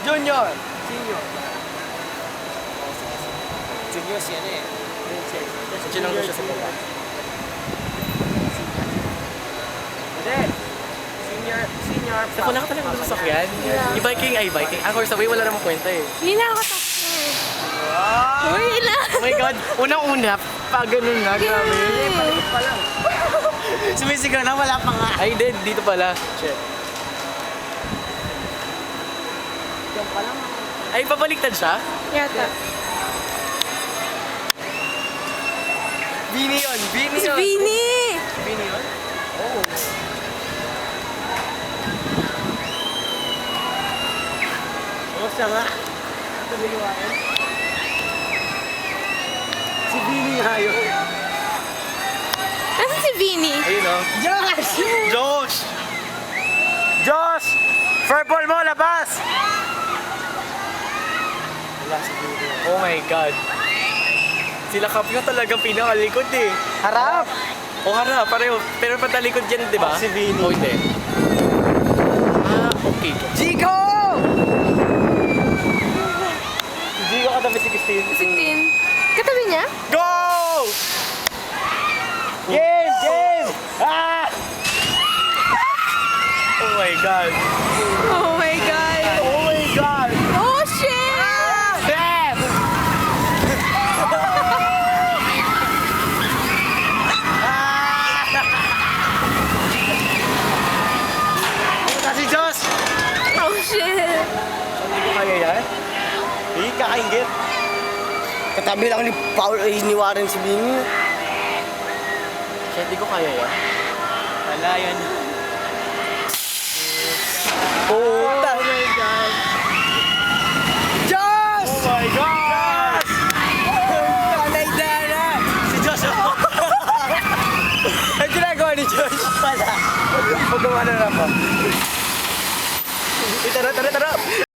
Junior. Senior. Junior siya na eh. Diyan lang daw siya sa baba. Hindi. Senior. Wala ka talaga sa sasakyan. Yeah. I-biking ay biking. Ako sa way, wala namang kwenta eh. Hindi na ako takbo. Uy, ilan? Oh my God, unang-una, pa ganun na, grabe. Palit pa lang. Sumisigaw na, wala pa nga. Ay, dito pala. Shit. Diyan pa lang. Ay, pabaliktad siya? Yata. Bini yun. Bini Si yun. Bini! Bini yun? Oo. Oo, siya nga. Tumiliwain. Si Bini nga yun. Nasaan si Bini? Ayun o. Josh! Josh! Josh! Purple mo, labas! Wala si Bini. Oh my God. Sila Kapyo talagang pinakalikod eh. Harap! O harap, pareho. Pero patalikod yan, di ba? Si Vini. O hindi. Ah, okay. Jigo! Si Jigo katabi si Christine. 16. Katabi niya? Go! Game! Game! Ah! Oh my God. Oh my God! Oh my God! Oh shit! Bam! Punta si Josh! Oh shit! Hindi ko kaya yan. Hindi kakaingit. Katabi lang ni Paul ay ni Warren si Bini. Kaya hindi ko kaya yan. Wala yan. Puta! Oh my God! Josh! Oh my God! Panay dana! Si Josh! Oh. Ang ginagawa ni Josh pala. Pagawa na lang pa. Tara, tara, tara!